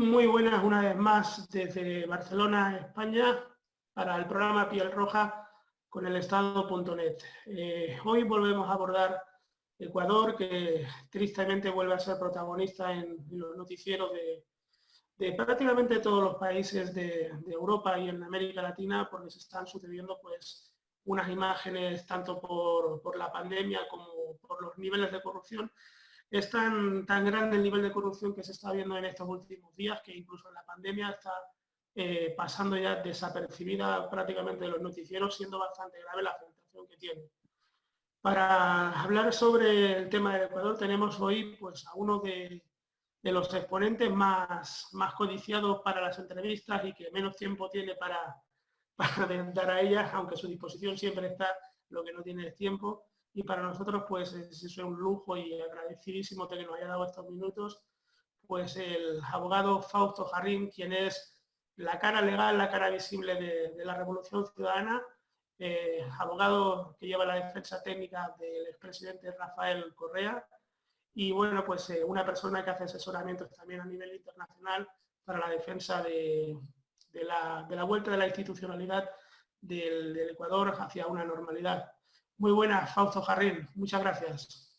Muy buenas una vez más desde Barcelona, España, para el programa Piel Roja con el Estado.net. Hoy volvemos a abordar Ecuador, que tristemente vuelve a ser protagonista en los noticieros de prácticamente todos los países de Europa y en América Latina, porque se están sucediendo pues unas imágenes tanto por la pandemia como por los niveles de corrupción. Es tan grande el nivel de corrupción que se está viendo en estos últimos días que incluso en la pandemia está pasando ya desapercibida prácticamente de los noticieros, siendo bastante grave la afectación que tiene. Para hablar sobre el tema del Ecuador tenemos hoy pues, a uno de los exponentes más codiciados para las entrevistas y que menos tiempo tiene para dar a ellas, aunque a su disposición siempre está, lo que no tiene es tiempo. Y para nosotros pues es un lujo y agradecidísimo de que nos haya dado estos minutos, pues el abogado Fausto Jarrín, quien es la cara legal, la cara visible de la Revolución Ciudadana, abogado que lleva la defensa técnica del expresidente Rafael Correa y bueno, pues una persona que hace asesoramientos también a nivel internacional para la defensa de la vuelta de la institucionalidad del Ecuador hacia una normalidad. Muy buenas, Fausto Jarrín, muchas gracias.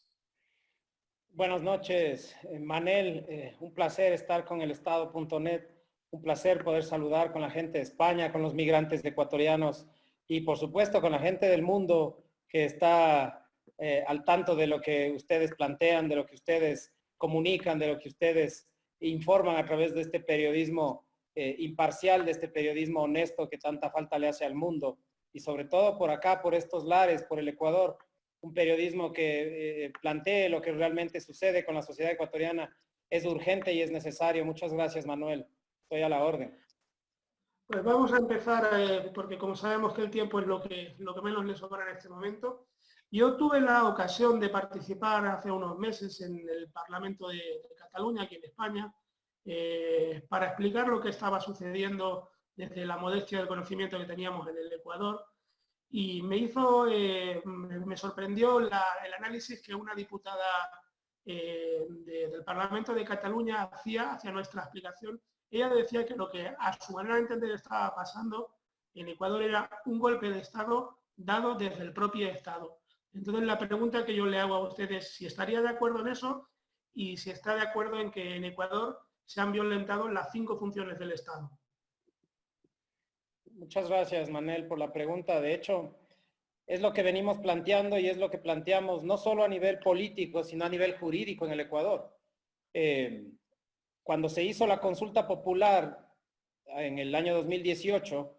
Buenas noches, Manel, un placer estar con el Estado.net, un placer poder saludar con la gente de España, con los migrantes ecuatorianos y por supuesto con la gente del mundo que está al tanto de lo que ustedes plantean, de lo que ustedes comunican, de lo que ustedes informan a través de este periodismo imparcial, de este periodismo honesto que tanta falta le hace al mundo y sobre todo por acá, por estos lares, por el Ecuador, un periodismo que plantee lo que realmente sucede con la sociedad ecuatoriana es urgente y es necesario. Muchas gracias, Manuel. Estoy a la orden. Pues vamos a empezar, porque como sabemos que el tiempo es lo que menos le sobra en este momento. Yo tuve la ocasión de participar hace unos meses en el Parlamento de Cataluña, aquí en España, para explicar lo que estaba sucediendo desde la modestia del conocimiento que teníamos en el Ecuador. Y me sorprendió el análisis que una diputada del Parlamento de Cataluña hacía hacia nuestra explicación. Ella decía que lo que a su manera de entender estaba pasando en Ecuador era un golpe de Estado dado desde el propio Estado. Entonces la pregunta que yo le hago a ustedes es si estaría de acuerdo en eso y si está de acuerdo en que en Ecuador se han violentado las 5 funciones del Estado. Muchas gracias, Manel, por la pregunta. De hecho, es lo que venimos planteando y es lo que planteamos no solo a nivel político, sino a nivel jurídico en el Ecuador. Cuando se hizo la consulta popular en el año 2018,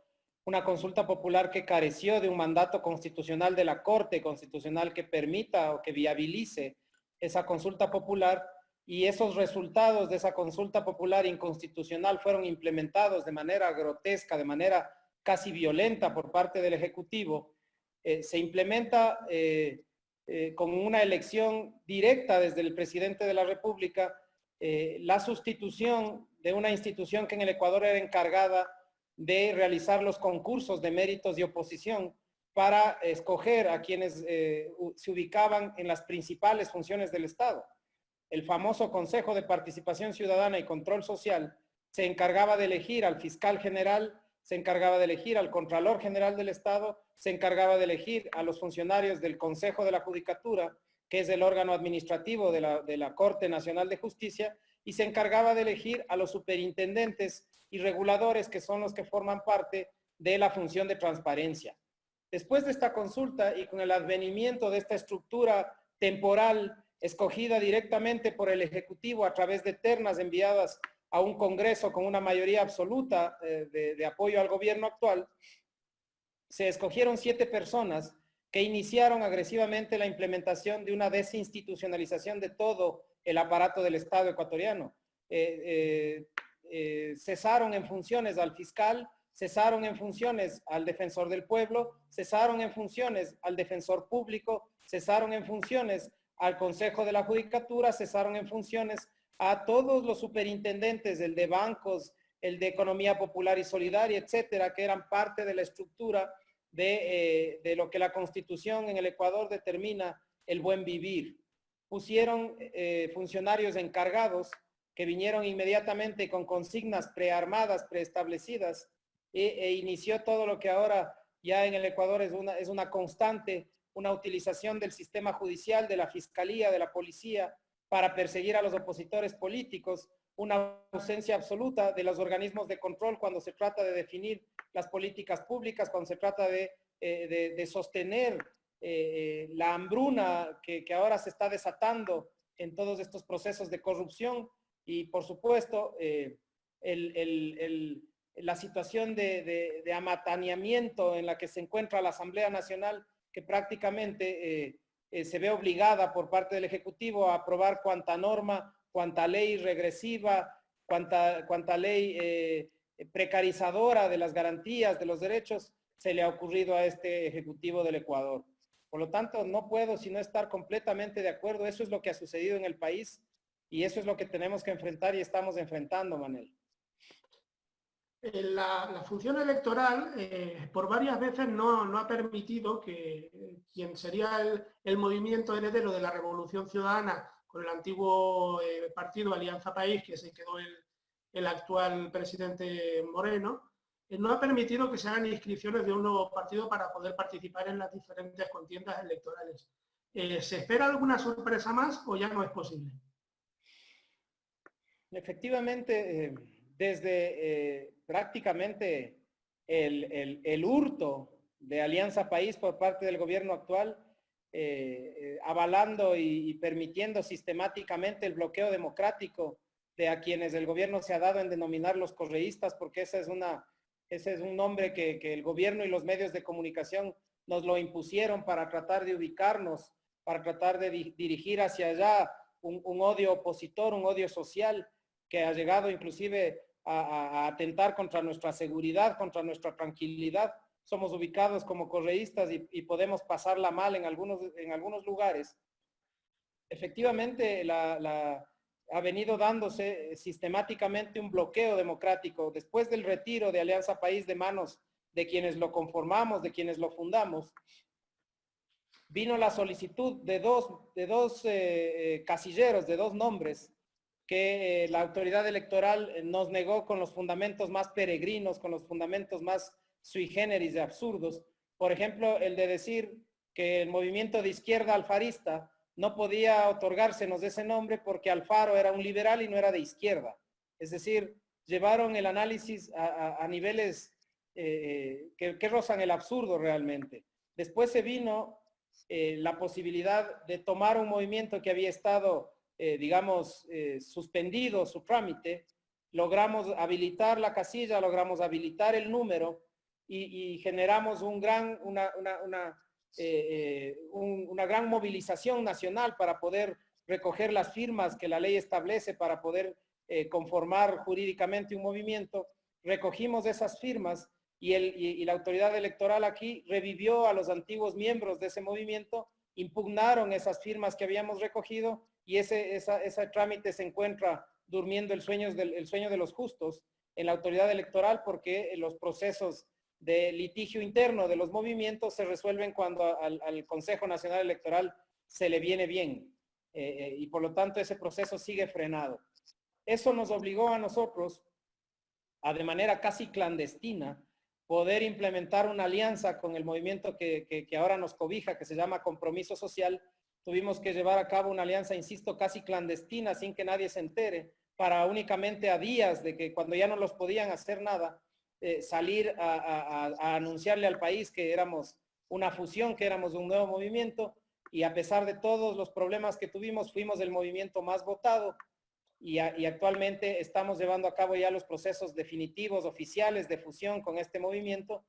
una consulta popular que careció de un mandato constitucional de la Corte Constitucional que permita o que viabilice esa consulta popular, y esos resultados de esa consulta popular inconstitucional fueron implementados de manera grotesca, de manera casi violenta por parte del Ejecutivo. Se implementa con una elección directa desde el presidente de la República la sustitución de una institución que en el Ecuador era encargada de realizar los concursos de méritos de oposición para escoger a quienes se ubicaban en las principales funciones del Estado. El famoso Consejo de Participación Ciudadana y Control Social se encargaba de elegir al fiscal general, se encargaba de elegir al Contralor General del Estado, se encargaba de elegir a los funcionarios del Consejo de la Judicatura, que es el órgano administrativo de la Corte Nacional de Justicia, y se encargaba de elegir a los superintendentes y reguladores, que son los que forman parte de la función de transparencia. Después de esta consulta y con el advenimiento de esta estructura temporal escogida directamente por el Ejecutivo a través de ternas enviadas a un Congreso con una mayoría absoluta de apoyo al gobierno actual, se escogieron 7 personas que iniciaron agresivamente la implementación de una desinstitucionalización de todo el aparato del Estado ecuatoriano. Cesaron en funciones al fiscal, cesaron en funciones al defensor del pueblo, cesaron en funciones al defensor público, cesaron en funciones al Consejo de la Judicatura, cesaron en funciones a todos los superintendentes, el de bancos, el de economía popular y solidaria, etcétera, que eran parte de la estructura de lo que la Constitución en el Ecuador determina el buen vivir. Pusieron funcionarios encargados que vinieron inmediatamente con consignas prearmadas, preestablecidas, e inició todo lo que ahora ya en el Ecuador es una constante, una utilización del sistema judicial, de la fiscalía, de la policía, para perseguir a los opositores políticos, una ausencia absoluta de los organismos de control cuando se trata de definir las políticas públicas, cuando se trata de sostener la hambruna que ahora se está desatando en todos estos procesos de corrupción y, por supuesto, la situación de amataneamiento en la que se encuentra la Asamblea Nacional, que prácticamente se ve obligada por parte del Ejecutivo a aprobar cuanta norma, cuanta ley regresiva, cuanta ley precarizadora de las garantías, de los derechos, se le ha ocurrido a este Ejecutivo del Ecuador. Por lo tanto, no puedo sino estar completamente de acuerdo. Eso es lo que ha sucedido en el país y eso es lo que tenemos que enfrentar y estamos enfrentando, Manel. La función electoral por varias veces no ha permitido que quien sería el movimiento heredero de la Revolución Ciudadana con el antiguo partido Alianza País, que se quedó el actual presidente Moreno, no ha permitido que se hagan inscripciones de un nuevo partido para poder participar en las diferentes contiendas electorales. ¿Se espera alguna sorpresa más o ya no es posible? Efectivamente, desde prácticamente el hurto de Alianza País por parte del gobierno actual, avalando y permitiendo sistemáticamente el bloqueo democrático de a quienes el gobierno se ha dado en denominar los correístas, porque ese es un nombre que el gobierno y los medios de comunicación nos lo impusieron para tratar de ubicarnos, para tratar de dirigir hacia allá un odio opositor, un odio social que ha llegado inclusive a atentar contra nuestra seguridad, contra nuestra tranquilidad. Somos ubicados como correístas y podemos pasarla mal en algunos lugares. Efectivamente, ha venido dándose sistemáticamente un bloqueo democrático. Después del retiro de Alianza País de manos de quienes lo conformamos, de quienes lo fundamos, vino la solicitud de dos casilleros, de dos nombres, que la autoridad electoral nos negó con los fundamentos más peregrinos, con los fundamentos más sui generis de absurdos. Por ejemplo, el de decir que el movimiento de izquierda alfarista no podía otorgársenos ese nombre porque Alfaro era un liberal y no era de izquierda. Es decir, llevaron el análisis a niveles que rozan el absurdo realmente. Después se vino la posibilidad de tomar un movimiento que había estado suspendido su trámite, logramos habilitar la casilla, logramos habilitar el número y generamos una gran movilización nacional para poder recoger las firmas que la ley establece para poder conformar jurídicamente un movimiento. Recogimos esas firmas y la autoridad electoral aquí revivió a los antiguos miembros de ese movimiento, impugnaron esas firmas que habíamos recogido y ese trámite se encuentra durmiendo el sueño de los justos en la autoridad electoral, porque los procesos de litigio interno de los movimientos se resuelven cuando al Consejo Nacional Electoral se le viene bien y por lo tanto ese proceso sigue frenado. Eso nos obligó a nosotros a de manera casi clandestina poder implementar una alianza con el movimiento que ahora nos cobija, que se llama Compromiso Social. Tuvimos que llevar a cabo una alianza, insisto, casi clandestina, sin que nadie se entere, para únicamente a días de que cuando ya no los podían hacer nada, salir a anunciarle al país que éramos una fusión, que éramos un nuevo movimiento, y a pesar de todos los problemas que tuvimos, fuimos el movimiento más votado, y actualmente estamos llevando a cabo ya los procesos definitivos, oficiales de fusión con este movimiento,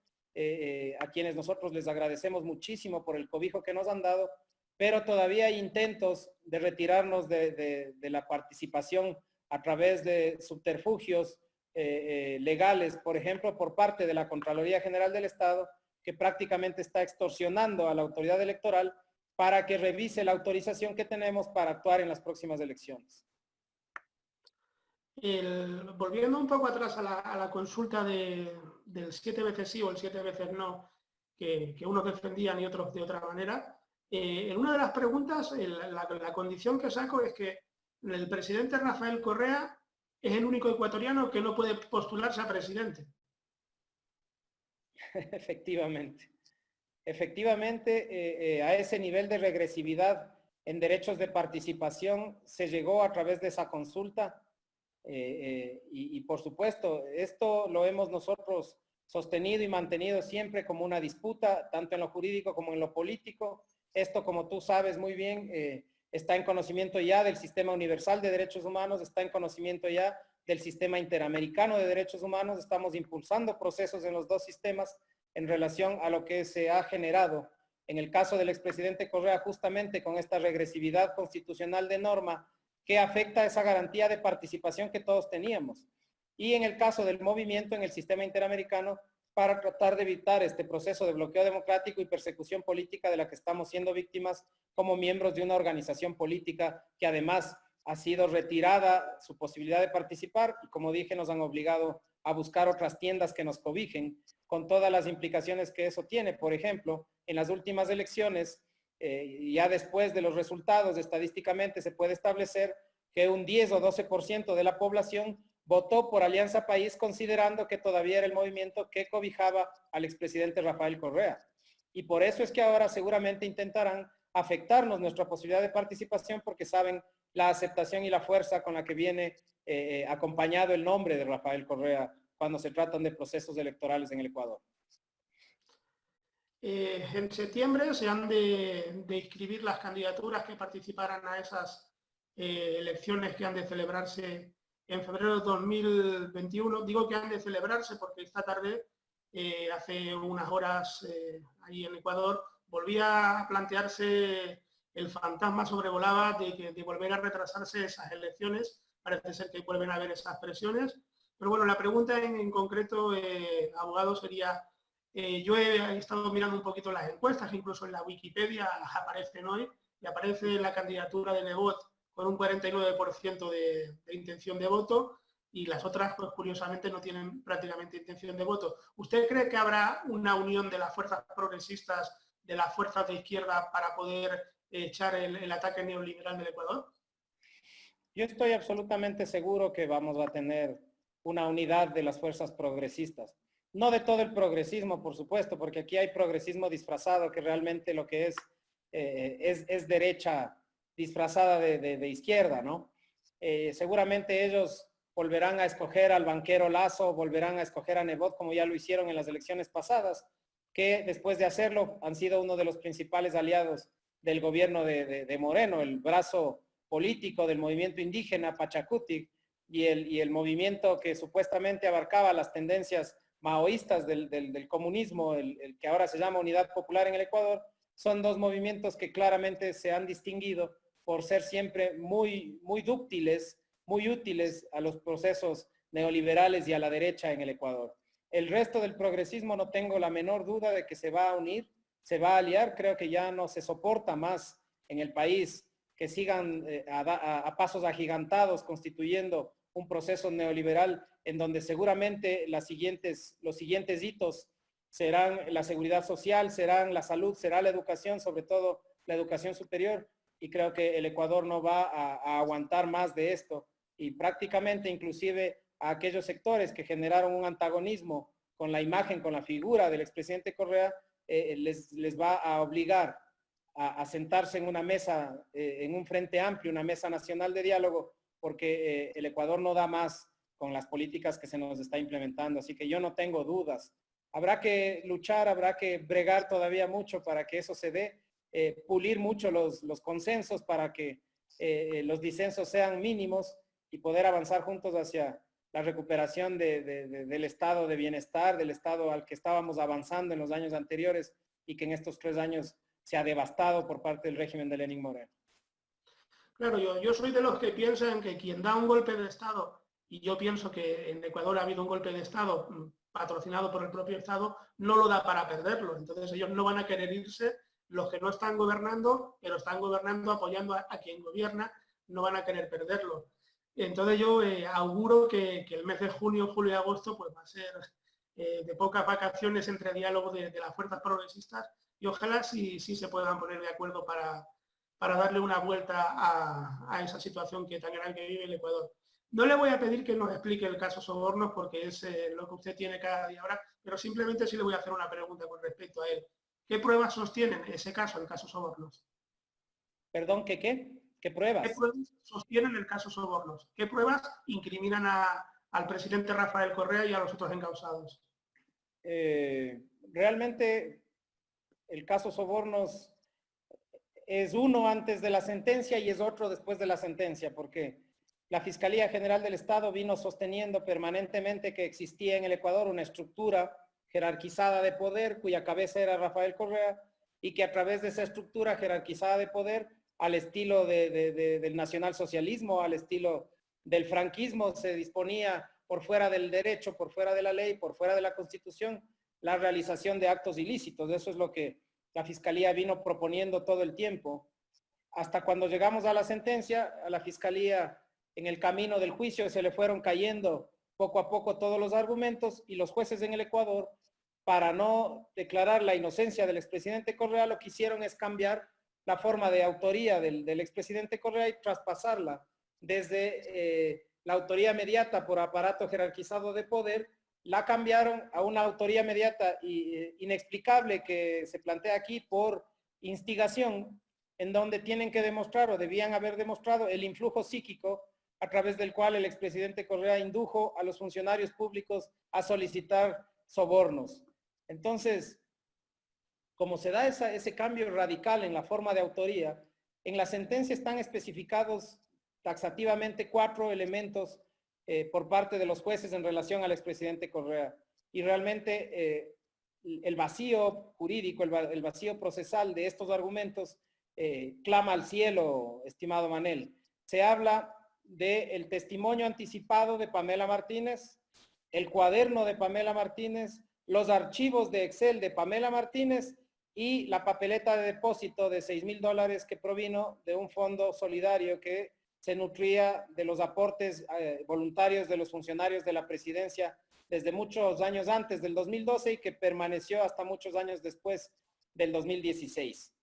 a quienes nosotros les agradecemos muchísimo por el cobijo que nos han dado, pero todavía hay intentos de retirarnos de la participación a través de subterfugios legales, por ejemplo, por parte de la Contraloría General del Estado, que prácticamente está extorsionando a la autoridad electoral para que revise la autorización que tenemos para actuar en las próximas elecciones. Volviendo un poco atrás a la consulta del 7 veces sí o el 7 veces no, que unos defendían y otros de otra manera, en una de las preguntas, la condición que saco es que el presidente Rafael Correa es el único ecuatoriano que no puede postularse a presidente. Efectivamente. Efectivamente, a ese nivel de regresividad en derechos de participación se llegó a través de esa consulta y por supuesto, esto lo hemos nosotros sostenido y mantenido siempre como una disputa, tanto en lo jurídico como en lo político. Esto, como tú sabes muy bien, está en conocimiento ya del Sistema Universal de Derechos Humanos, está en conocimiento ya del Sistema Interamericano de Derechos Humanos. Estamos impulsando procesos en los dos sistemas en relación a lo que se ha generado en el caso del expresidente Correa, justamente con esta regresividad constitucional de norma que afecta a esa garantía de participación que todos teníamos. Y en el caso del movimiento en el sistema interamericano, para tratar de evitar este proceso de bloqueo democrático y persecución política de la que estamos siendo víctimas como miembros de una organización política que además ha sido retirada su posibilidad de participar y, como dije, nos han obligado a buscar otras tiendas que nos cobijen, con todas las implicaciones que eso tiene. Por ejemplo, en las últimas elecciones, ya después de los resultados, estadísticamente se puede establecer que un 10 o 12% de la población votó por Alianza País, considerando que todavía era el movimiento que cobijaba al expresidente Rafael Correa. Y por eso es que ahora seguramente intentarán afectarnos nuestra posibilidad de participación, porque saben la aceptación y la fuerza con la que viene acompañado el nombre de Rafael Correa cuando se tratan de procesos electorales en el Ecuador. En septiembre se han de inscribir las candidaturas que participarán a esas elecciones que han de celebrarse en febrero de 2021. Digo que han de celebrarse porque esta tarde, hace unas horas, ahí en Ecuador, volvía a plantearse el fantasma, sobrevolaba de volver a retrasarse esas elecciones. Parece ser que vuelven a haber esas presiones. Pero bueno, la pregunta en concreto, abogado, sería, yo he estado mirando un poquito las encuestas, incluso en la Wikipedia las aparecen hoy, y aparece la candidatura de Nebot con un 49% de intención de voto, y las otras, pues curiosamente, no tienen prácticamente intención de voto. ¿Usted cree que habrá una unión de las fuerzas progresistas, de las fuerzas de izquierda, para poder echar el ataque neoliberal del Ecuador? Yo estoy absolutamente seguro que vamos a tener una unidad de las fuerzas progresistas. No de todo el progresismo, por supuesto, porque aquí hay progresismo disfrazado, que realmente lo que es derecha disfrazada de izquierda, ¿no? Seguramente ellos volverán a escoger al banquero Lasso, volverán a escoger a Nebot, como ya lo hicieron en las elecciones pasadas, que después de hacerlo han sido uno de los principales aliados del gobierno de Moreno, el brazo político del movimiento indígena Pachacutic y el movimiento que supuestamente abarcaba las tendencias maoístas del comunismo, el que ahora se llama Unidad Popular en el Ecuador. Son dos movimientos que claramente se han distinguido por ser siempre muy útiles a los procesos neoliberales y a la derecha en el Ecuador. El resto del progresismo no tengo la menor duda de que se va a unir, se va a aliar. Creo que ya no se soporta más en el país que sigan a pasos agigantados constituyendo un proceso neoliberal en donde seguramente los siguientes hitos serán la seguridad social, serán la salud, será la educación, sobre todo la educación superior, y creo que el Ecuador no va a aguantar más de esto, y prácticamente inclusive a aquellos sectores que generaron un antagonismo con la imagen, con la figura del expresidente Correa, les va a obligar a sentarse en una mesa, en un frente amplio, una mesa nacional de diálogo, porque el Ecuador no da más con las políticas que se nos está implementando. Así que yo no tengo dudas. Habrá que luchar, habrá que bregar todavía mucho para que eso se dé, pulir mucho los consensos para que los disensos sean mínimos y poder avanzar juntos hacia la recuperación del estado de bienestar, del estado al que estábamos avanzando en los años anteriores y que en estos 3 años se ha devastado por parte del régimen de Lenín Moreno. Claro, yo soy de los que piensan que quien da un golpe de Estado, y yo pienso que en Ecuador ha habido un golpe de Estado patrocinado por el propio Estado, no lo da para perderlo. Entonces ellos no van a querer irse, los que no están gobernando, pero están gobernando apoyando a quien gobierna, no van a querer perderlo. Entonces yo auguro que el mes de junio, julio y agosto pues va a ser de pocas vacaciones entre diálogos de las fuerzas progresistas, y ojalá sí se puedan poner de acuerdo para darle una vuelta a esa situación que tan grande que vive el Ecuador. No le voy a pedir que nos explique el caso Sobornos porque es lo que usted tiene cada día ahora, pero simplemente sí le voy a hacer una pregunta con respecto a él. ¿Qué pruebas sostienen ese caso, el caso Sobornos? Perdón, ¿qué qué? ¿Qué ¿Qué pruebas? pruebas sostienen el caso Sobornos? ¿Qué pruebas incriminan al presidente Rafael Correa y a los otros encausados? Realmente el caso Sobornos es uno antes de la sentencia y es otro después de la sentencia, porque la Fiscalía General del Estado vino sosteniendo permanentemente que existía en el Ecuador una estructura jerarquizada de poder cuya cabeza era Rafael Correa y que a través de esa estructura jerarquizada de poder, al estilo del nacionalsocialismo, al estilo del franquismo, se disponía por fuera del derecho, por fuera de la ley, por fuera de la Constitución, la realización de actos ilícitos. Eso es lo que la Fiscalía vino proponiendo todo el tiempo. Hasta cuando llegamos a la sentencia, a la Fiscalía, en el camino del juicio, se le fueron cayendo poco a poco todos los argumentos y los jueces en el Ecuador, para no declarar la inocencia del expresidente Correa, lo que hicieron es cambiar la forma de autoría del expresidente Correa y traspasarla desde la autoría mediata por aparato jerarquizado de poder, la cambiaron a una autoría mediata inexplicable que se plantea aquí por instigación, en donde tienen que demostrar o debían haber demostrado el influjo psíquico a través del cual el expresidente Correa indujo a los funcionarios públicos a solicitar sobornos. Entonces, como se da ese cambio radical en la forma de autoría, en la sentencia están especificados taxativamente 4 elementos por parte de los jueces en relación al expresidente Correa. Y realmente el vacío jurídico, el vacío procesal de estos argumentos clama al cielo, estimado Manel. Se habla del testimonio anticipado de Pamela Martínez, el cuaderno de Pamela Martínez, los archivos de Excel de Pamela Martínez y la papeleta de depósito de $6,000 que provino de un fondo solidario que se nutría de los aportes voluntarios de los funcionarios de la presidencia desde muchos años antes del 2012 y que permaneció hasta muchos años después del 2016.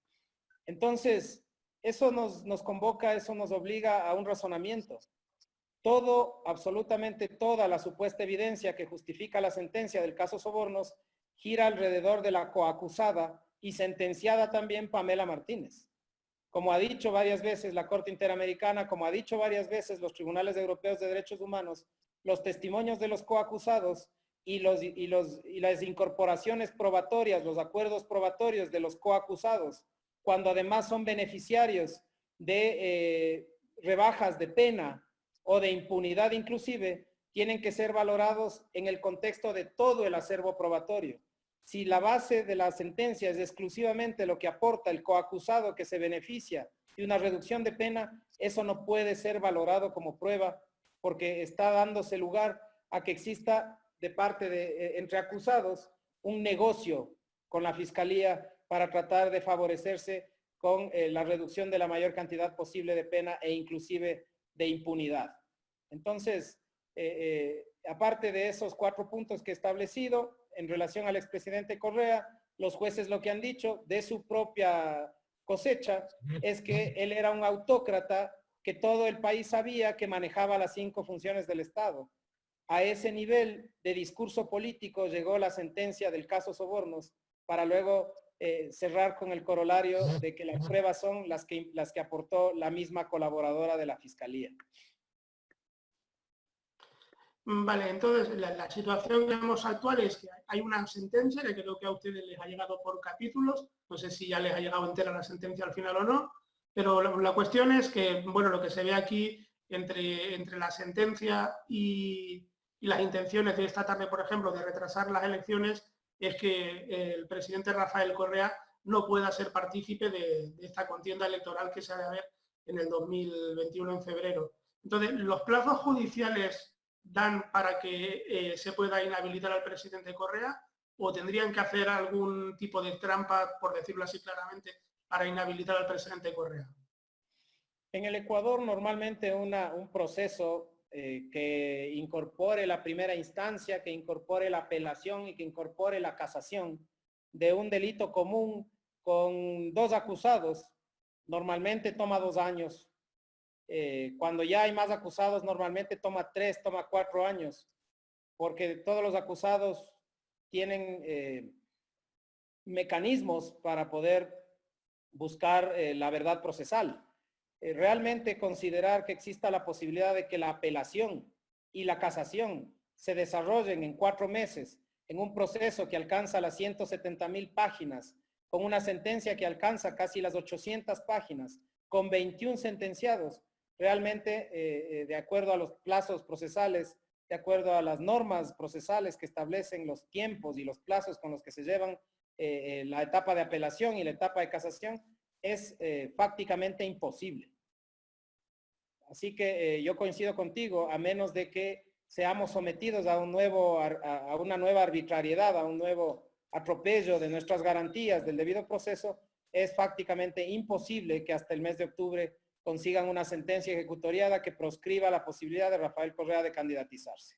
Entonces, eso nos convoca, eso nos obliga a un razonamiento. Todo, absolutamente toda la supuesta evidencia que justifica la sentencia del caso Sobornos gira alrededor de la coacusada y sentenciada también Pamela Martínez. Como ha dicho varias veces la Corte Interamericana, como ha dicho varias veces los tribunales europeos de derechos humanos, los testimonios de los coacusados y las incorporaciones probatorias, los acuerdos probatorios de los coacusados, cuando además son beneficiarios de rebajas de pena o de impunidad inclusive, tienen que ser valorados en el contexto de todo el acervo probatorio. Si la base de la sentencia es exclusivamente lo que aporta el coacusado que se beneficia de una reducción de pena, eso no puede ser valorado como prueba porque está dándose lugar a que exista de parte de entre acusados un negocio con la Fiscalía para tratar de favorecerse con la reducción de la mayor cantidad posible de pena e inclusive de impunidad. Entonces, aparte de esos 4 puntos que he establecido en relación al expresidente Correa, los jueces lo que han dicho de su propia cosecha es que él era un autócrata que todo el país sabía que manejaba las 5 funciones del Estado. A ese nivel de discurso político llegó la sentencia del caso Sobornos para luego cerrar con el corolario de que las pruebas son las que aportó la misma colaboradora de la Fiscalía. Vale, entonces la situación digamos, actual es que hay una sentencia que creo que a ustedes les ha llegado por capítulos, no sé si ya les ha llegado entera la sentencia al final o no, pero la cuestión es que, bueno, lo que se ve aquí entre la sentencia y las intenciones de esta tarde, por ejemplo, de retrasar las elecciones, es que el presidente Rafael Correa no pueda ser partícipe de esta contienda electoral que se ha de haber en el 2021 en febrero. Entonces, los plazos judiciales dan para que se pueda inhabilitar al presidente Correa o tendrían que hacer algún tipo de trampa, por decirlo así claramente, para inhabilitar al presidente Correa? En el Ecuador normalmente un proceso que incorpore la primera instancia, que incorpore la apelación y que incorpore la casación de un delito común con 2 acusados, normalmente toma 2 años. Cuando ya hay más acusados, normalmente toma 3, toma 4 años, porque todos los acusados tienen mecanismos para poder buscar la verdad procesal. Realmente considerar que exista la posibilidad de que la apelación y la casación se desarrollen en 4 meses en un proceso que alcanza las 170,000 páginas, con una sentencia que alcanza casi las 800 páginas, con 21 sentenciados, realmente de acuerdo a los plazos procesales, de acuerdo a las normas procesales que establecen los tiempos y los plazos con los que se llevan la etapa de apelación y la etapa de casación, es prácticamente imposible. Así que yo coincido contigo, a menos de que seamos sometidos a una nueva arbitrariedad, a un nuevo atropello de nuestras garantías del debido proceso, es prácticamente imposible que hasta el mes de octubre consigan una sentencia ejecutoriada que proscriba la posibilidad de Rafael Correa de candidatizarse.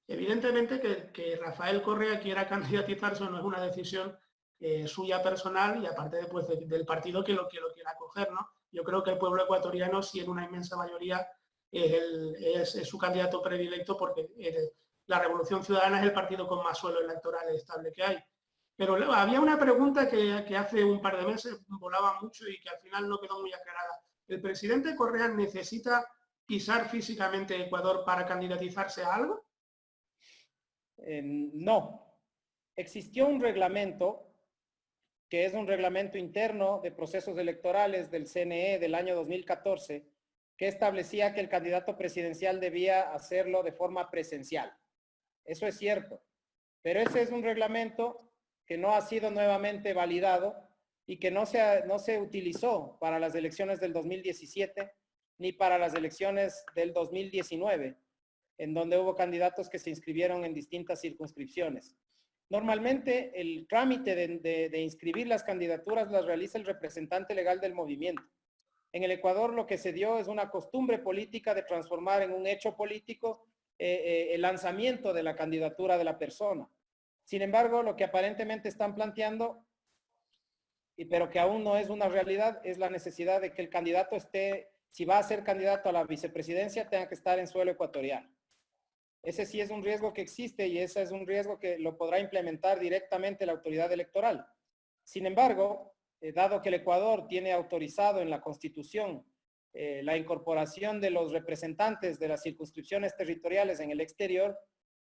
Evidentemente que Rafael Correa quiera candidatizarse no es una decisión suya personal y aparte después del partido que lo quiera coger, ¿no? Yo creo que el pueblo ecuatoriano, si en una inmensa mayoría, es su candidato predilecto porque la Revolución Ciudadana es el partido con más suelo electoral estable que hay. Pero había una pregunta que hace un par de meses volaba mucho y que al final no quedó muy aclarada. ¿El presidente Correa necesita pisar físicamente Ecuador para candidatizarse a algo? No. Existió un reglamento que es un reglamento interno de procesos electorales del CNE del año 2014, que establecía que el candidato presidencial debía hacerlo de forma presencial. Eso es cierto, pero ese es un reglamento que no ha sido nuevamente validado y que no se utilizó para las elecciones del 2017 ni para las elecciones del 2019, en donde hubo candidatos que se inscribieron en distintas circunscripciones. Normalmente el trámite de inscribir las candidaturas las realiza el representante legal del movimiento. En el Ecuador lo que se dio es una costumbre política de transformar en un hecho político el lanzamiento de la candidatura de la persona. Sin embargo, lo que aparentemente están planteando, pero que aún no es una realidad, es la necesidad de que el candidato esté, si va a ser candidato a la vicepresidencia, tenga que estar en suelo ecuatoriano. Ese sí es un riesgo que existe y ese es un riesgo que lo podrá implementar directamente la autoridad electoral. Sin embargo, dado que el Ecuador tiene autorizado en la Constitución la incorporación de los representantes de las circunscripciones territoriales en el exterior,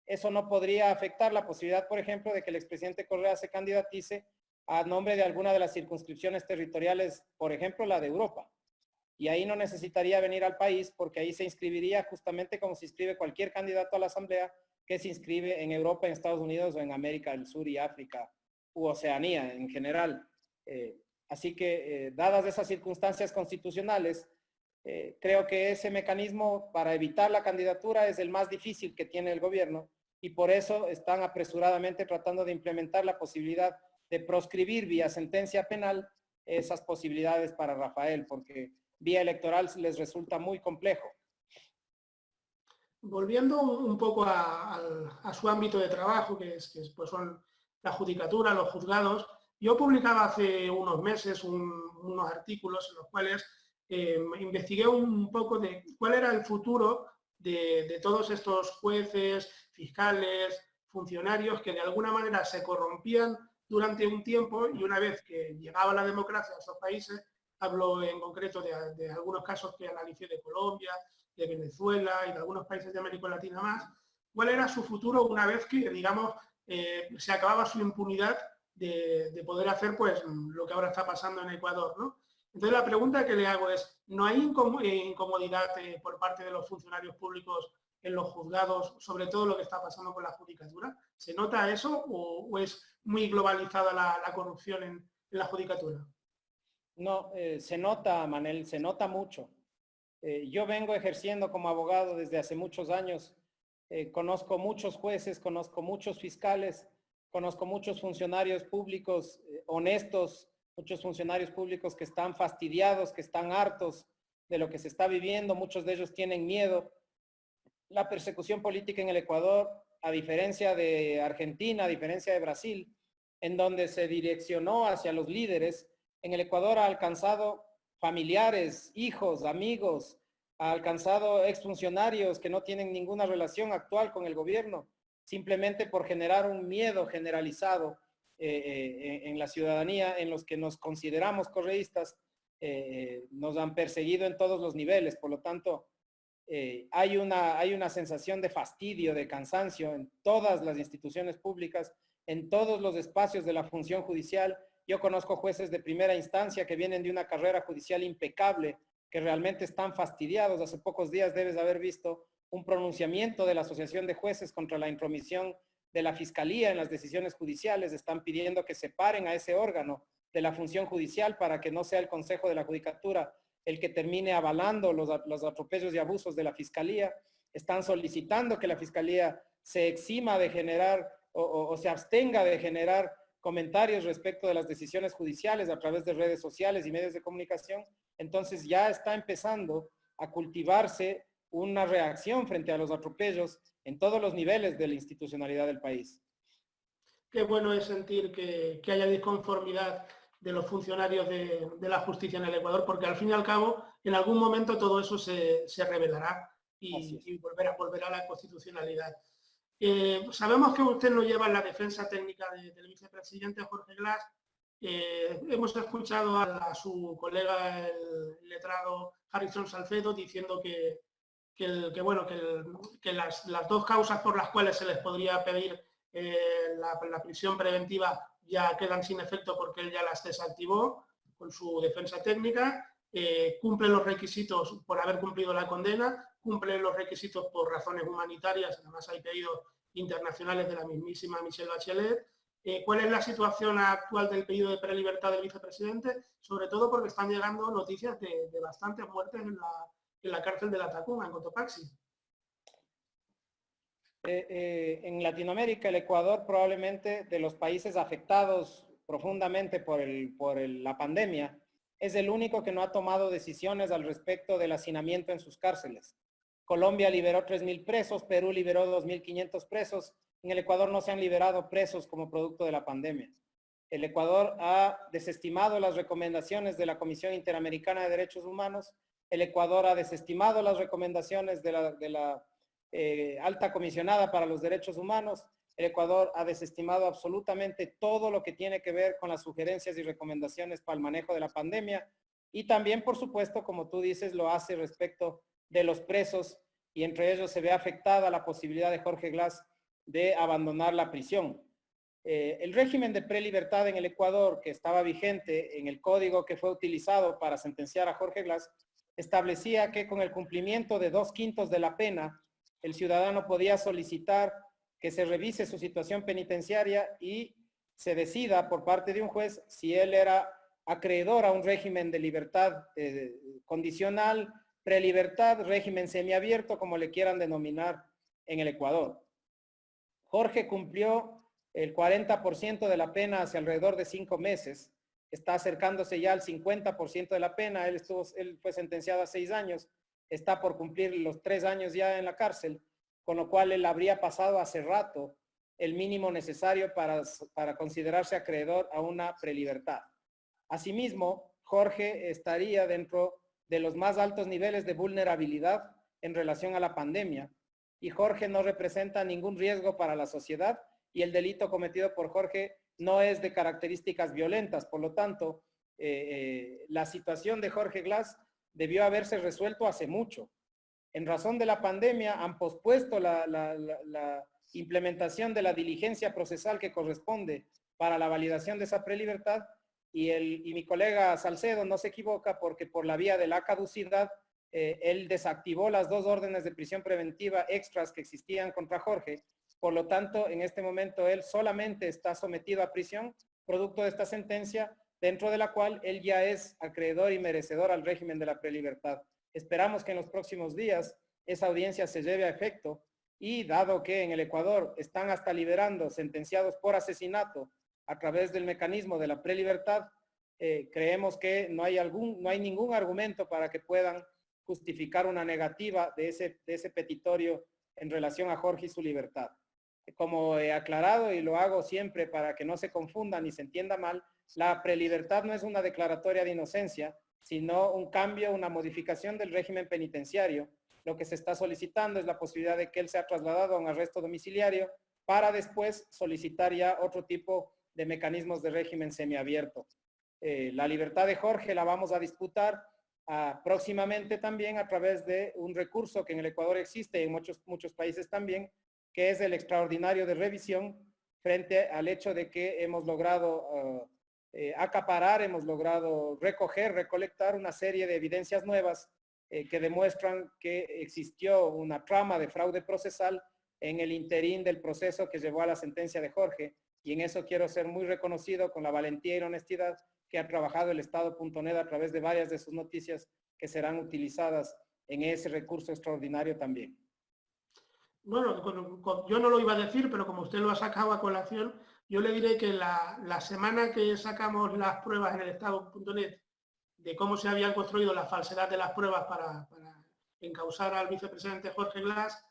eso no podría afectar la posibilidad, por ejemplo, de que el expresidente Correa se candidatice a nombre de alguna de las circunscripciones territoriales, por ejemplo, la de Europa. Y ahí no necesitaría venir al país porque ahí se inscribiría justamente como se inscribe cualquier candidato a la Asamblea que se inscribe en Europa, en Estados Unidos o en América del Sur y África u Oceanía en general. Así que, dadas esas circunstancias constitucionales, creo que ese mecanismo para evitar la candidatura es el más difícil que tiene el gobierno y por eso están apresuradamente tratando de implementar la posibilidad de proscribir vía sentencia penal esas posibilidades para Rafael, porque vía electoral les resulta muy complejo. Volviendo un poco a su ámbito de trabajo, pues son la judicatura, los juzgados, yo publicaba hace unos meses unos artículos en los cuales investigué un poco de cuál era el futuro de todos estos jueces, fiscales, funcionarios que de alguna manera se corrompían durante un tiempo y una vez que llegaba la democracia a esos países, hablo en concreto de algunos casos que analicé de Colombia, de Venezuela y de algunos países de América Latina más, cuál era su futuro una vez que, digamos, se acababa su impunidad de poder hacer pues lo que ahora está pasando en Ecuador, ¿no? Entonces la pregunta que le hago es, ¿no hay incomodidad por parte de los funcionarios públicos en los juzgados sobre todo lo que está pasando con la judicatura? ¿Se nota eso o es muy globalizada la corrupción en la judicatura? No, se nota, Manel, se nota mucho. Yo vengo ejerciendo como abogado desde hace muchos años. Conozco muchos jueces, conozco muchos fiscales, conozco muchos funcionarios públicos honestos, muchos funcionarios públicos que están fastidiados, que están hartos de lo que se está viviendo. Muchos de ellos tienen miedo. La persecución política en el Ecuador, a diferencia de Argentina, a diferencia de Brasil, en donde se direccionó hacia los líderes, en el Ecuador ha alcanzado familiares, hijos, amigos, ha alcanzado exfuncionarios que no tienen ninguna relación actual con el gobierno, simplemente por generar un miedo generalizado en la ciudadanía, en los que nos consideramos correístas, nos han perseguido en todos los niveles. Por lo tanto, hay una sensación de fastidio, de cansancio en todas las instituciones públicas, en todos los espacios de la función judicial. Yo conozco jueces de primera instancia que vienen de una carrera judicial impecable, que realmente están fastidiados. Hace pocos días debes haber visto un pronunciamiento de la Asociación de Jueces contra la intromisión de la Fiscalía en las decisiones judiciales. Están pidiendo que separen a ese órgano de la función judicial para que no sea el Consejo de la Judicatura el que termine avalando los atropellos y abusos de la Fiscalía. Están solicitando que la Fiscalía se exima de generar o se abstenga de generar comentarios respecto de las decisiones judiciales a través de redes sociales y medios de comunicación. Entonces ya está empezando a cultivarse una reacción frente a los atropellos en todos los niveles de la institucionalidad del país. Qué bueno es sentir que haya disconformidad de los funcionarios de la justicia en el Ecuador, porque al fin y al cabo, en algún momento todo eso se revelará y volverá a la constitucionalidad. Sabemos que usted no lleva la defensa técnica del vicepresidente Jorge Glas. Hemos escuchado a su colega, el letrado Harrison Salcedo, diciendo que las dos causas por las cuales se les podría pedir la prisión preventiva ya quedan sin efecto porque él ya las desactivó con su defensa técnica, cumple los requisitos por haber cumplido la condena, cumple los requisitos por razones humanitarias, además hay pedidos internacionales de la mismísima Michelle Bachelet. ¿Cuál es la situación actual del pedido de prelibertad del vicepresidente? Sobre todo porque están llegando noticias de bastantes muertes en la cárcel de la Tacunga, en Cotopaxi. En Latinoamérica, el Ecuador probablemente de los países afectados profundamente por la pandemia, es el único que no ha tomado decisiones al respecto del hacinamiento en sus cárceles. Colombia liberó 3.000 presos, Perú liberó 2.500 presos, en el Ecuador no se han liberado presos como producto de la pandemia. El Ecuador ha desestimado las recomendaciones de la Comisión Interamericana de Derechos Humanos, el Ecuador ha desestimado las recomendaciones de la alta comisionada para los derechos humanos. El Ecuador ha desestimado absolutamente todo lo que tiene que ver con las sugerencias y recomendaciones para el manejo de la pandemia y también, por supuesto, como tú dices, lo hace respecto de los presos y entre ellos se ve afectada la posibilidad de Jorge Glas de abandonar la prisión. El régimen de prelibertad en el Ecuador, que estaba vigente en el código que fue utilizado para sentenciar a Jorge Glas, establecía que con el cumplimiento de 2/5 de la pena, el ciudadano podía solicitar que se revise su situación penitenciaria y se decida por parte de un juez si él era acreedor a un régimen de libertad condicional, prelibertad, régimen semiabierto, como le quieran denominar en el Ecuador. Jorge cumplió el 40% de la pena hace alrededor de 5 meses, está acercándose ya al 50% de la pena, él fue sentenciado a 6 años, está por cumplir los 3 años ya en la cárcel, con lo cual él habría pasado hace rato el mínimo necesario para considerarse acreedor a una prelibertad. Asimismo, Jorge estaría dentro de los más altos niveles de vulnerabilidad en relación a la pandemia y Jorge no representa ningún riesgo para la sociedad y el delito cometido por Jorge no es de características violentas. Por lo tanto, la situación de Jorge Glas debió haberse resuelto hace mucho. En razón de la pandemia han pospuesto la implementación de la diligencia procesal que corresponde para la validación de esa prelibertad y mi colega Salcedo no se equivoca porque por la vía de la caducidad él desactivó las 2 órdenes de prisión preventiva extras que existían contra Jorge. Por lo tanto, en este momento él solamente está sometido a prisión producto de esta sentencia, dentro de la cual él ya es acreedor y merecedor al régimen de la prelibertad. Esperamos que en los próximos días esa audiencia se lleve a efecto y dado que en el Ecuador están hasta liberando sentenciados por asesinato a través del mecanismo de la prelibertad, creemos que no hay ningún argumento para que puedan justificar una negativa de ese petitorio en relación a Jorge y su libertad. Como he aclarado y lo hago siempre para que no se confunda ni se entienda mal, la prelibertad no es una declaratoria de inocencia, sino un cambio, una modificación del régimen penitenciario. Lo que se está solicitando es la posibilidad de que él sea trasladado a un arresto domiciliario para después solicitar ya otro tipo de mecanismos de régimen semiabierto. La libertad de Jorge la vamos a disputar próximamente también a través de un recurso que en el Ecuador existe y en muchos países también, que es el extraordinario de revisión frente al hecho de que hemos logrado acaparar, hemos logrado recolectar una serie de evidencias nuevas que demuestran que existió una trama de fraude procesal en el interín del proceso que llevó a la sentencia de Jorge, y en eso quiero ser muy reconocido con la valentía y la honestidad que ha trabajado el Estado.net a través de varias de sus noticias que serán utilizadas en ese recurso extraordinario también. Bueno, yo no lo iba a decir, pero como usted lo ha sacado a colación, yo le diré que la semana que sacamos las pruebas en el Estado.net de cómo se habían construido la falsedad de las pruebas para encausar al vicepresidente Jorge Glass,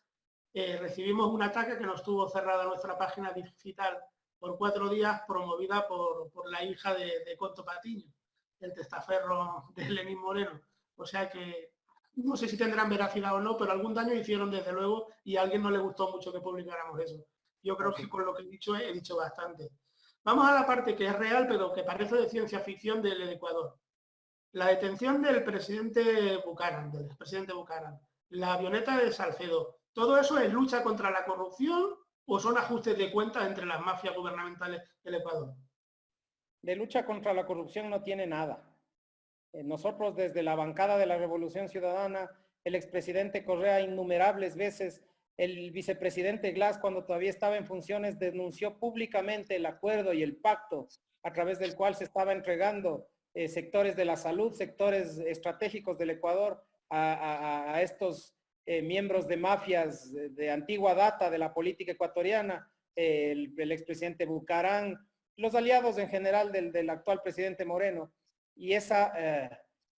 recibimos un ataque que nos tuvo cerrada nuestra página digital por 4 días, promovida por la hija de Conto Patiño, el testaferro de Lenín Moreno. O sea que no sé si tendrán veracidad o no, pero algún daño hicieron desde luego y a alguien no le gustó mucho que publicáramos eso. Yo creo que con lo que he dicho bastante. Vamos a la parte que es real, pero que parece de ciencia ficción del Ecuador. La detención del presidente Buchanan, del expresidente Buchanan, la avioneta de Salcedo, ¿todo eso es lucha contra la corrupción o son ajustes de cuentas entre las mafias gubernamentales del Ecuador? De lucha contra la corrupción no tiene nada. Nosotros desde la bancada de la Revolución Ciudadana, el expresidente Correa innumerables veces, el vicepresidente Glass cuando todavía estaba en funciones denunció públicamente el acuerdo y el pacto a través del cual se estaba entregando sectores de la salud, sectores estratégicos del Ecuador a estos miembros de mafias de antigua data de la política ecuatoriana, el expresidente Bucaram, los aliados en general del actual presidente Moreno. Y esa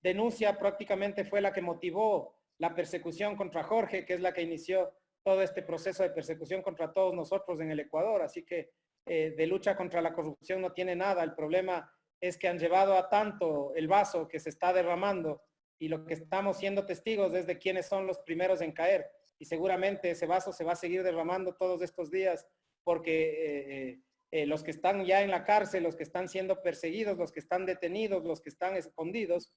denuncia prácticamente fue la que motivó la persecución contra Jorge, que es la que inició todo este proceso de persecución contra todos nosotros en el Ecuador. Así que de lucha contra la corrupción no tiene nada. El problema es que han llevado a tanto el vaso que se está derramando y lo que estamos siendo testigos es de quiénes son los primeros en caer. Y seguramente ese vaso se va a seguir derramando todos estos días porque los que están ya en la cárcel, los que están siendo perseguidos, los que están detenidos, los que están escondidos,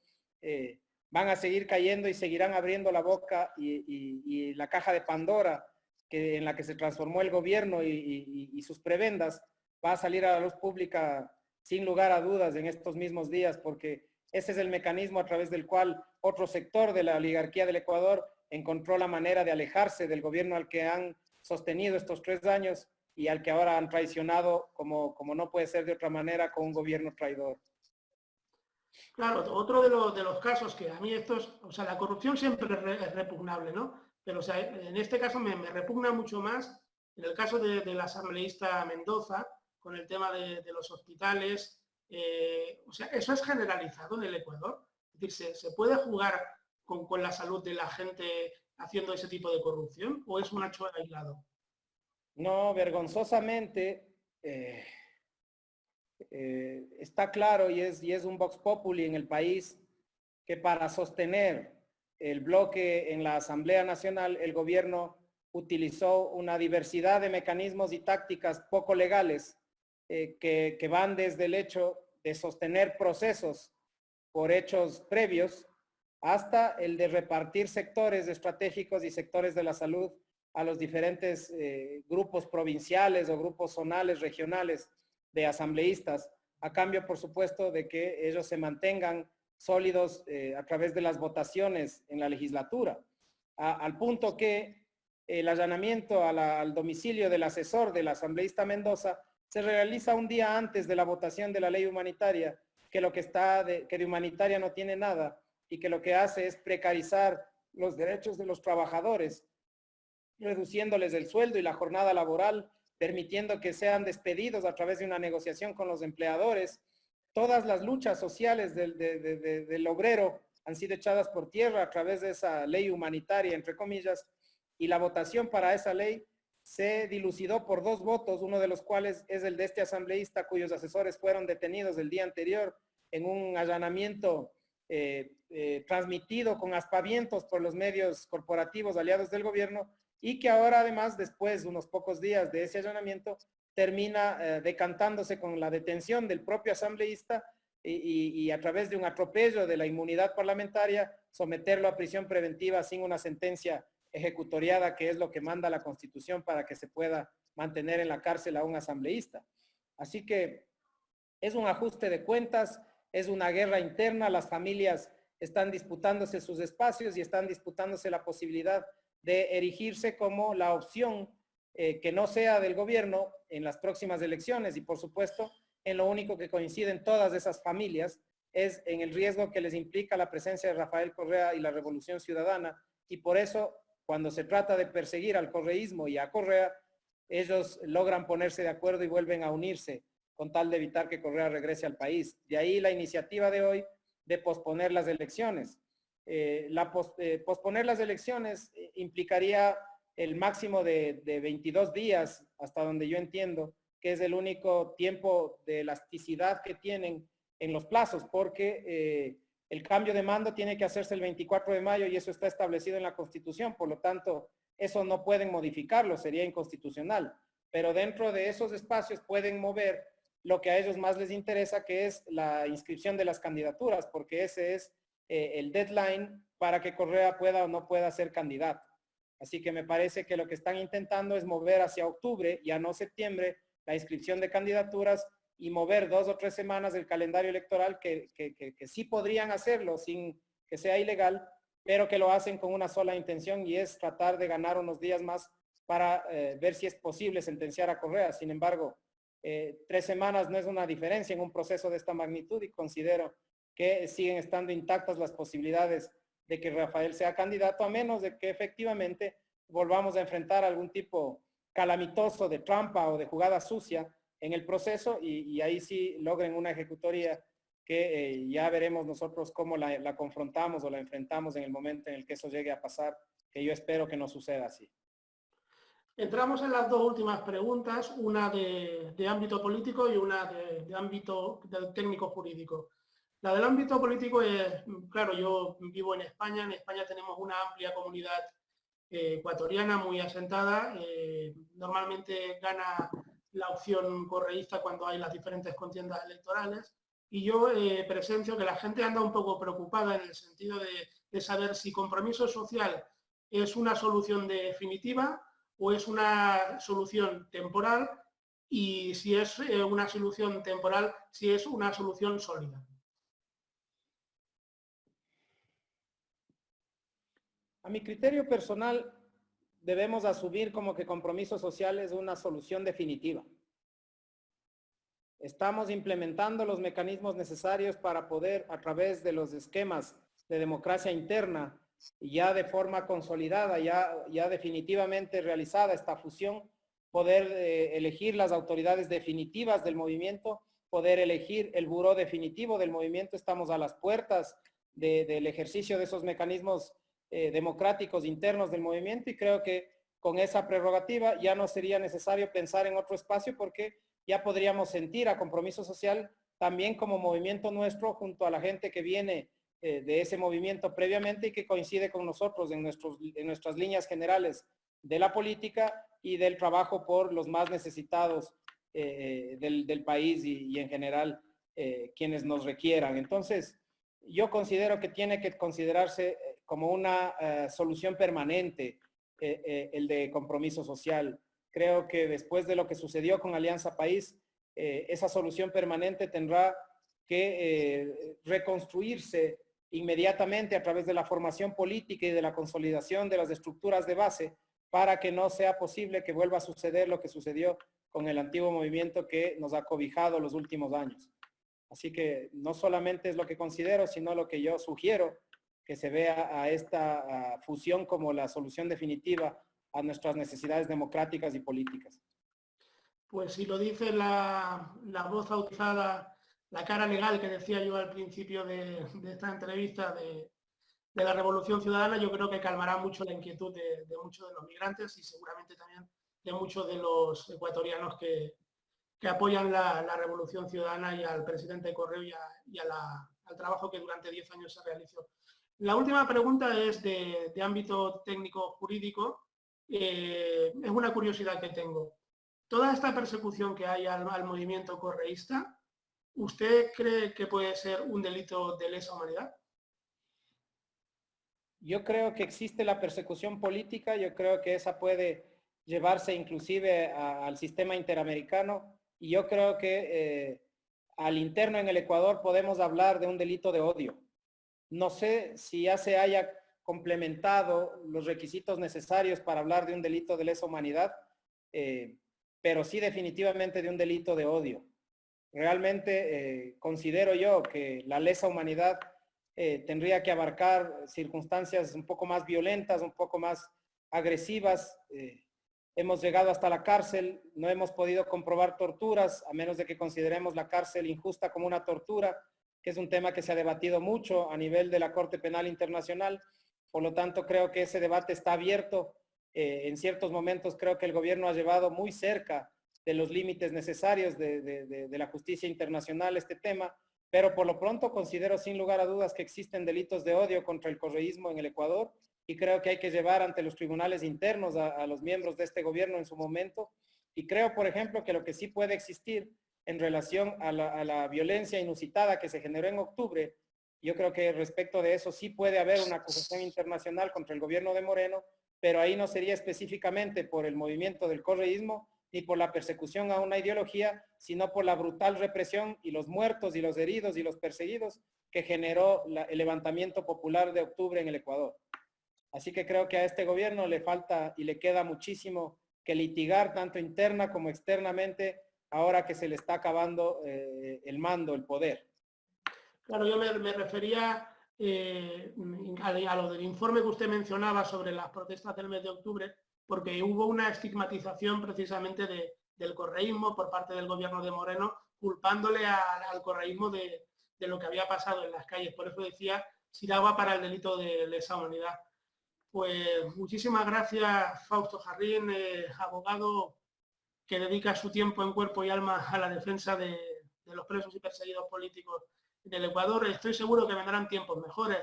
van a seguir cayendo y seguirán abriendo la boca y la caja de Pandora en la que se transformó el gobierno y sus prebendas va a salir a la luz pública sin lugar a dudas en estos mismos días, porque ese es el mecanismo a través del cual otro sector de la oligarquía del Ecuador encontró la manera de alejarse del gobierno al que han sostenido estos 3 años y al que ahora han traicionado como no puede ser de otra manera con un gobierno traidor. Claro, otro de los casos que a mí o sea, la corrupción siempre es repugnable, ¿no? Pero o sea, en este caso me repugna mucho más en el caso del asambleísta Mendoza, con el tema de los hospitales. O sea, eso es generalizado en el Ecuador. Es decir, ¿se puede jugar con la salud de la gente haciendo ese tipo de corrupción o es un hecho aislado? No, vergonzosamente está claro y es un vox populi en el país que para sostener el bloque en la Asamblea Nacional el gobierno utilizó una diversidad de mecanismos y tácticas poco legales que van desde el hecho de sostener procesos por hechos previos hasta el de repartir sectores estratégicos y sectores de la salud a los diferentes grupos provinciales o grupos zonales, regionales de asambleístas, a cambio, por supuesto, de que ellos se mantengan sólidos a través de las votaciones en la legislatura, al punto que el allanamiento al domicilio del asesor del asambleísta Mendoza se realiza un día antes de la votación de la ley humanitaria, que de humanitaria no tiene nada y que lo que hace es precarizar los derechos de los trabajadores, reduciéndoles el sueldo y la jornada laboral, permitiendo que sean despedidos a través de una negociación con los empleadores. Todas las luchas sociales del obrero han sido echadas por tierra a través de esa ley humanitaria, entre comillas, y la votación para esa ley se dilucidó por 2 votos, uno de los cuales es el de este asambleísta cuyos asesores fueron detenidos el día anterior en un allanamiento transmitido con aspavientos por los medios corporativos aliados del gobierno, y que ahora además, después de unos pocos días de ese allanamiento, termina decantándose con la detención del propio asambleísta y a través de un atropello de la inmunidad parlamentaria, someterlo a prisión preventiva sin una sentencia ejecutoriada, que es lo que manda la Constitución para que se pueda mantener en la cárcel a un asambleísta. Así que es un ajuste de cuentas, es una guerra interna, las familias están disputándose sus espacios y están disputándose la posibilidad de erigirse como la opción que no sea del gobierno en las próximas elecciones, y por supuesto en lo único que coinciden todas esas familias es en el riesgo que les implica la presencia de Rafael Correa y la Revolución Ciudadana, y por eso cuando se trata de perseguir al correísmo y a Correa, ellos logran ponerse de acuerdo y vuelven a unirse con tal de evitar que Correa regrese al país. De ahí la iniciativa de hoy de posponer las elecciones. Posponer las elecciones implicaría el máximo de 22 días, hasta donde yo entiendo, que es el único tiempo de elasticidad que tienen en los plazos, porque el cambio de mando tiene que hacerse el 24 de mayo y eso está establecido en la Constitución, por lo tanto, eso no pueden modificarlo, sería inconstitucional. Pero dentro de esos espacios pueden mover lo que a ellos más les interesa, que es la inscripción de las candidaturas, porque ese es el deadline para que Correa pueda o no pueda ser candidato. Así que me parece que lo que están intentando es mover hacia octubre, ya no septiembre, la inscripción de candidaturas y mover 2 o 3 semanas del calendario electoral que sí podrían hacerlo sin que sea ilegal, pero que lo hacen con una sola intención, y es tratar de ganar unos días más para ver si es posible sentenciar a Correa. Sin embargo, 3 semanas no es una diferencia en un proceso de esta magnitud, y considero que siguen estando intactas las posibilidades de que Rafael sea candidato, a menos de que efectivamente volvamos a enfrentar algún tipo calamitoso de trampa o de jugada sucia en el proceso, y ahí sí logren una ejecutoria que ya veremos nosotros cómo la confrontamos o la enfrentamos en el momento en el que eso llegue a pasar, que yo espero que no suceda así. Entramos en las 2 últimas preguntas, una de ámbito político y una de ámbito del técnico jurídico. La del ámbito político es, claro, yo vivo en España tenemos una amplia comunidad ecuatoriana muy asentada, normalmente gana la opción correísta cuando hay las diferentes contiendas electorales, y yo presencio que la gente anda un poco preocupada en el sentido de saber si Compromiso Social es una solución definitiva o es una solución temporal, y si es una solución temporal, si es una solución sólida. A mi criterio personal, debemos asumir como que Compromiso Social es una solución definitiva. Estamos implementando los mecanismos necesarios para poder, a través de los esquemas de democracia interna, ya de forma consolidada, ya definitivamente realizada esta fusión, poder elegir las autoridades definitivas del movimiento, poder elegir el buró definitivo del movimiento. Estamos a las puertas del ejercicio de esos mecanismos democráticos internos del movimiento, y creo que con esa prerrogativa ya no sería necesario pensar en otro espacio, porque ya podríamos sentir a Compromiso Social también como movimiento nuestro, junto a la gente que viene de ese movimiento previamente y que coincide con nosotros en nuestras líneas generales de la política y del trabajo por los más necesitados del país y en general quienes nos requieran. Entonces, yo considero que tiene que considerarse como una solución permanente el de Compromiso Social. Creo que después de lo que sucedió con Alianza País, esa solución permanente tendrá que reconstruirse inmediatamente a través de la formación política y de la consolidación de las estructuras de base, para que no sea posible que vuelva a suceder lo que sucedió con el antiguo movimiento que nos ha cobijado los últimos años. Así que no solamente es lo que considero, sino lo que yo sugiero, que se vea a esta fusión como la solución definitiva a nuestras necesidades democráticas y políticas. Pues si lo dice la voz autorizada, la cara legal que decía yo al principio de esta entrevista de la Revolución Ciudadana, yo creo que calmará mucho la inquietud de muchos de los migrantes, y seguramente también de muchos de los ecuatorianos que apoyan la Revolución Ciudadana y al presidente Correo y al trabajo que durante 10 años se realizó. La última pregunta es de ámbito técnico-jurídico. Es una curiosidad que tengo. Toda esta persecución que hay al movimiento correísta, ¿usted cree que puede ser un delito de lesa humanidad? Yo creo que existe la persecución política, yo creo que esa puede llevarse inclusive al sistema interamericano, y yo creo que al interno en el Ecuador podemos hablar de un delito de odio. No sé si ya se haya complementado los requisitos necesarios para hablar de un delito de lesa humanidad, pero sí definitivamente de un delito de odio. Realmente considero yo que la lesa humanidad tendría que abarcar circunstancias un poco más violentas, un poco más agresivas. Hemos llegado hasta la cárcel, no hemos podido comprobar torturas, a menos de que consideremos la cárcel injusta como una tortura, que es un tema que se ha debatido mucho a nivel de la Corte Penal Internacional. Por lo tanto, creo que ese debate está abierto. En ciertos momentos creo que el gobierno ha llevado muy cerca de los límites necesarios de la justicia internacional este tema, pero por lo pronto considero sin lugar a dudas que existen delitos de odio contra el correísmo en el Ecuador, y creo que hay que llevar ante los tribunales internos a los miembros de este gobierno en su momento. Y creo, por ejemplo, que lo que sí puede existir en relación a la violencia inusitada que se generó en octubre, yo creo que respecto de eso sí puede haber una acusación internacional contra el gobierno de Moreno, pero ahí no sería específicamente por el movimiento del correísmo ni por la persecución a una ideología, sino por la brutal represión y los muertos y los heridos y los perseguidos que generó el levantamiento popular de octubre en el Ecuador. Así que creo que a este gobierno le falta y le queda muchísimo que litigar, tanto interna como externamente, ahora que se le está acabando el mando, el poder. Claro, yo me refería a lo del informe que usted mencionaba sobre las protestas del mes de octubre, porque hubo una estigmatización precisamente del correísmo por parte del gobierno de Moreno, culpándole al correísmo de lo que había pasado en las calles. Por eso decía, si daba para el delito de lesa humanidad. Pues muchísimas gracias, Fausto Jarrín, abogado que dedica su tiempo en cuerpo y alma a la defensa de los presos y perseguidos políticos del Ecuador. Estoy seguro que vendrán tiempos mejores,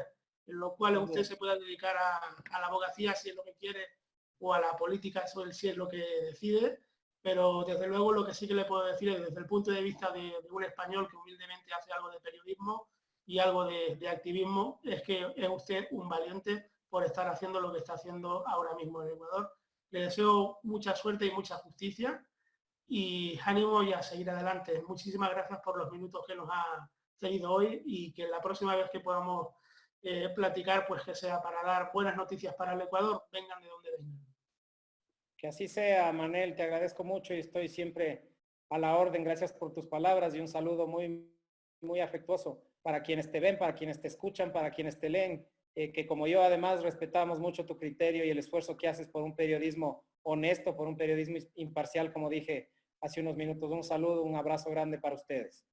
en los cuales usted se pueda dedicar a la abogacía si es lo que quiere, o a la política si es lo que decide, pero desde luego lo que sí que le puedo decir es desde el punto de vista de un español que humildemente hace algo de periodismo y algo de activismo, es que es usted un valiente por estar haciendo lo que está haciendo ahora mismo en Ecuador. Le deseo mucha suerte y mucha justicia y ánimo y a seguir adelante. Muchísimas gracias por los minutos que nos ha cedido hoy, y que la próxima vez que podamos platicar, pues que sea para dar buenas noticias para el Ecuador, vengan de donde vengan. Que así sea, Manel, te agradezco mucho y estoy siempre a la orden. Gracias por tus palabras y un saludo muy, muy afectuoso para quienes te ven, para quienes te escuchan, para quienes te leen, que como yo además respetamos mucho tu criterio y el esfuerzo que haces por un periodismo honesto, por un periodismo imparcial, como dije hace unos minutos. Un saludo, un abrazo grande para ustedes.